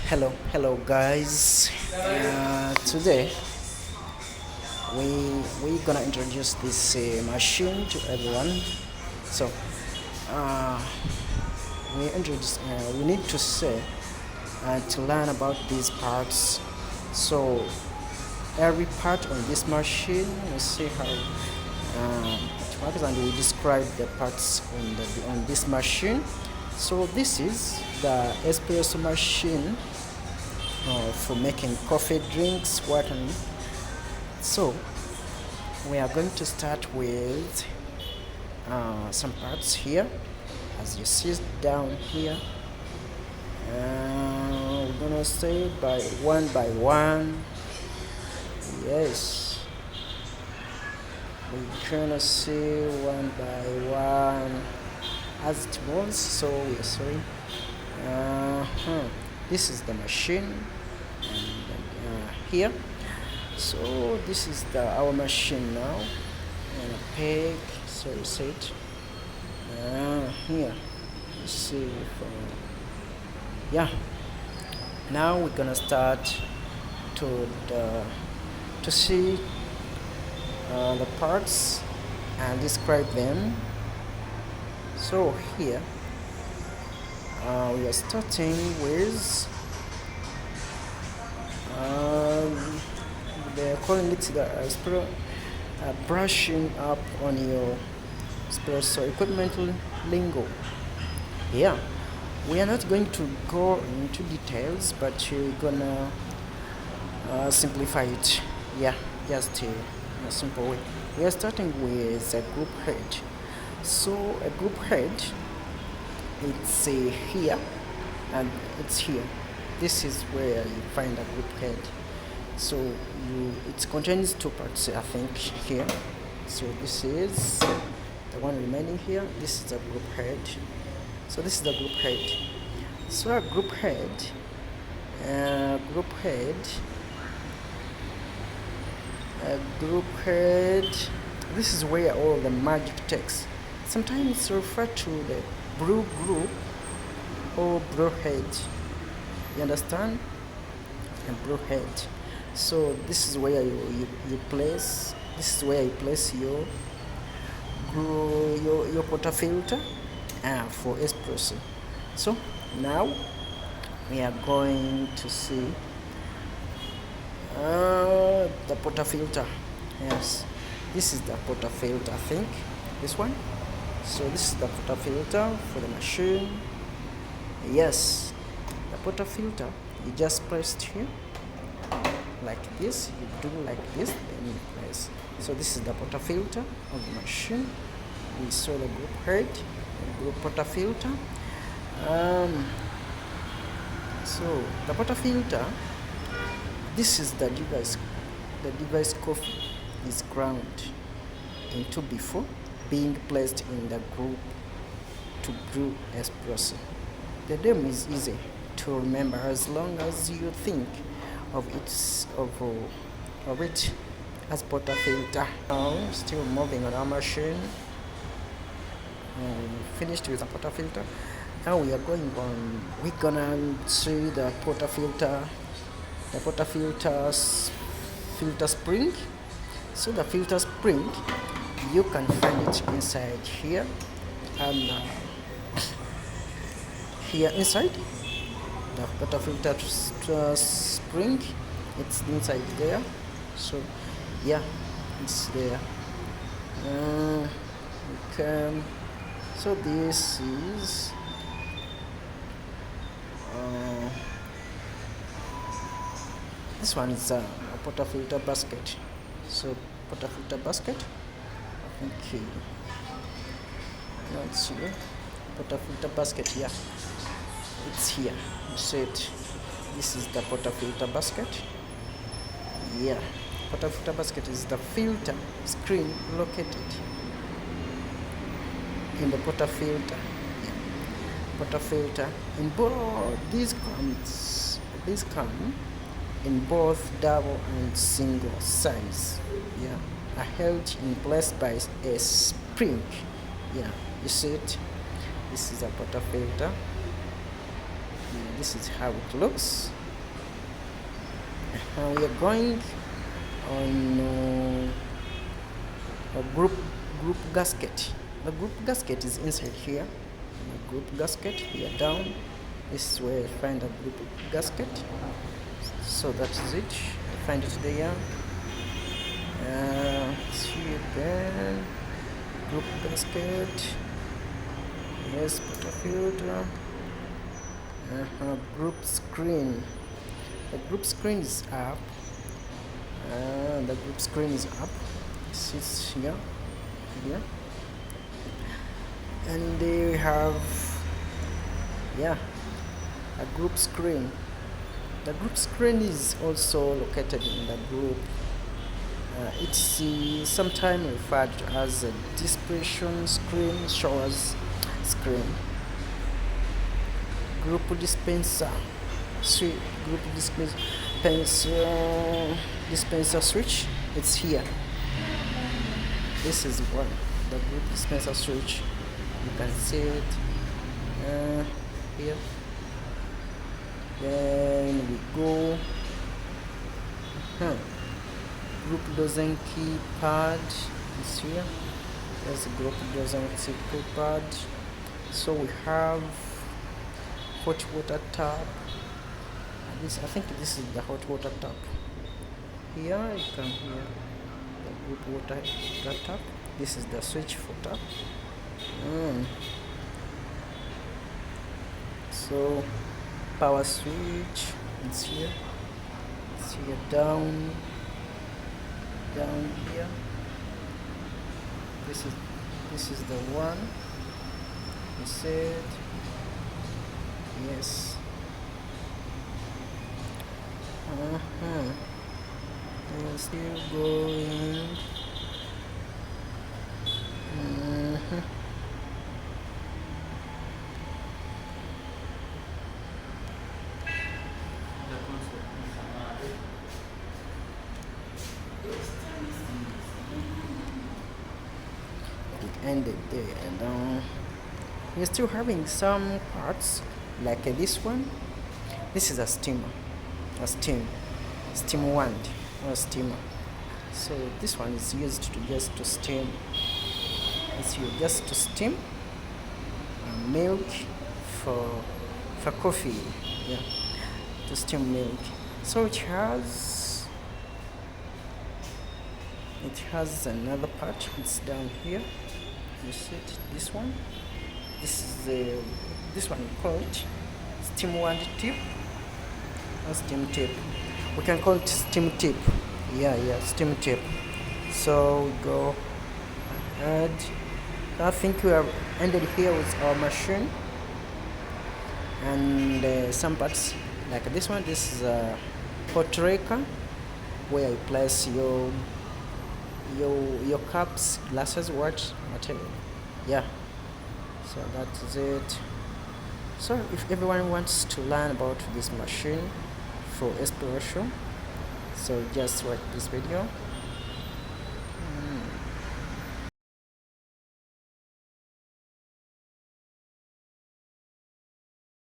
Hello guys. Today we gonna introduce this machine to everyone. So uh, we need to say to learn about these parts. So every part on this machine, we see how it works, and we describe the parts on this machine. So this is the espresso machine for making coffee, drinks, water. So we are going to start with some parts here, as you see down here. We're gonna say by one. Yes, we're gonna see one by one as it was. So we're sorry. This is the machine, and here. So this is our machine now, and a peg. So you see it here. You see from yeah. Now we're gonna start to to see the parts and describe them. So here we are starting with they're calling it the brushing up on your espresso equipment lingo. Yeah, we are not going to go into details, but we're gonna simplify it. Yeah, just in a simple way. We are starting with a group head. So a group head, it's here and it's here. This is where you find a group head. So it contains two parts, I think, here. So this is the one remaining here. This is a group head. So this is the group head. So a group head, a group head. This is where all the magic takes. Sometimes it's referred to the brew group or brew head. You understand? A brew head. So this is where you place. This is where you place your portafilter for espresso. So now we are going to see the portafilter. Yes, this is the portafilter, I think. This one. So this is the portafilter for the machine. Yes, the portafilter, you just press it here like this. You do like this, then you press. So this is the portafilter of the machine. We saw the group head, the group portafilter. So the portafilter, this is the device. The device coffee is ground into before being placed in the group to brew espresso. The name is easy to remember as long as you think of it as portafilter. Now, still moving on our machine. Finished with the portafilter. Now we are going on. We're gonna see the portafilter, filter spring. So the filter spring, you can find it inside here, and here inside the portafilter spring, it's inside there. So yeah, it's there. Okay. So this is this one is a portafilter basket. So portafilter basket, okay, let's see, portafilter basket, yeah, it's here. You see it. This is the portafilter basket. Yeah, portafilter basket is the filter screen located in the portafilter. Yeah. Portafilter in both these come in both double and single size. Yeah, are held in place by a spring. Yeah, you see it. This is a portafilter. this is how it looks. We are going on a group gasket. The group gasket is inside here. The group gasket here down. This is where I find a group gasket. So that is it. I find it there. See again. Group gasket. Yes, put a filter. Group screen. The group screen is up. The group screen is up. It sits here. And we have a group screen. The group screen is also located in the group. It's sometimes referred to as a dispersion screen, showers screen. Group dispenser switch. Group dispenser switch. It's here. This is one. The group dispenser switch. You can see it here. Then we go. Group dozen keypad is here. There's a group dozen keypad. So we have hot water tap. I think this is the hot water tap. Here you can hear the group water tap. This is the switch for tap. So power switch. It's here. It's here down here. This is the one. You said yes. We're still going. It ended there, and we're still having some parts like this one. This is a steam wand or steamer. So this one is used to just to steam. It's used just to steam milk for coffee. Yeah, to steam milk. So it has another part. It's down here. You see it? This one. This one we call it steam wand tip or steam tip. We can call it steam tip. Yeah, steam tip. So we go ahead. I think we have ended here with our machine, and some parts like this one. This is a hot raker where you place your cups, glasses, whatever. Yeah. So that is it. So if everyone wants to learn about this machine for espresso, so just watch this video.